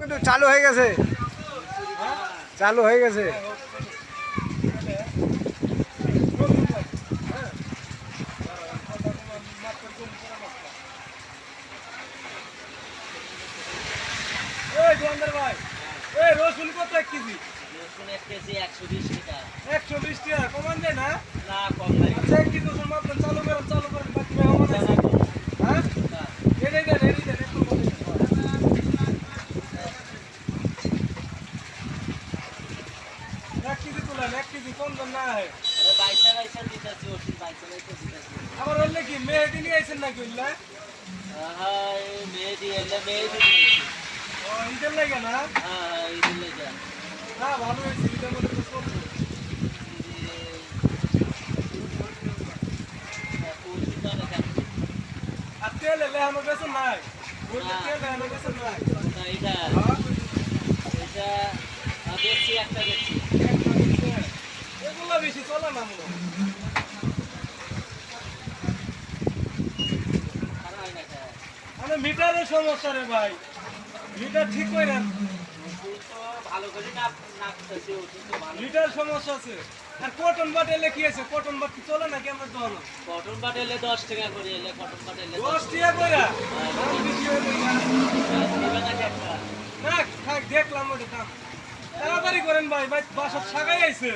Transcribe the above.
কিন্তু চালু হয়ে গেছে, চালু হয়ে গেছে। রসুন কত এক কেজি? রসুন 1 কেজি 120 টাকা। 120 টাকা কমান যায় না? না কম নাই। আচ্ছা 1 কেজি রসুন মাত্র চালু করেন বাকি মেহমান আছে। হ্যাঁ এটাই দেন একটু বলে দেন। 1 কেজি তুলেন, 1 কেজি কম দাম না হয়। আরে বাইসা দিতেছি ওষুধ বাইসা দিতেছি। আবার হলে কি মেহেদি নিয়ে আইছেন নাকি ওইলা? হ্যাঁ এই মেহেদি দিয়েছি। ও ঈদের লাগে না? হ্যাঁ এই লেগা। না ভালো হয়েছে ঈদের মধ্যে তো চলবে। আর তেল এলে আমার কাছে নাই। বলতে তেল আমার কাছে নাই। না এটা দেখছি একটা দেখছি। এগুলো বেশি চলে না মনে হয়। খারাপ হয় না এটা। মানে মিটারের সমস্যা রে ভাই, মিটার ঠিক করে নেন। ওষুধ তো ভালো করে নাপতেছি ওষুধ তো ভালো। মিটার সমস্যা আছে। আর কটন বাট এলে কি আছে? কটন বাট কি চলে নাকি আমরা ধরো? কটন বাট এলে 10 টাকা করে এলে কটন বাট এলে 10 টাকা করে? দাম বেশি হয়ে দিবে না একটা। না থাক দেখলাম ওটা দাম। তাড়াতাড়ি করেন ভাই, ভাই বাসা সাগাই আইছে।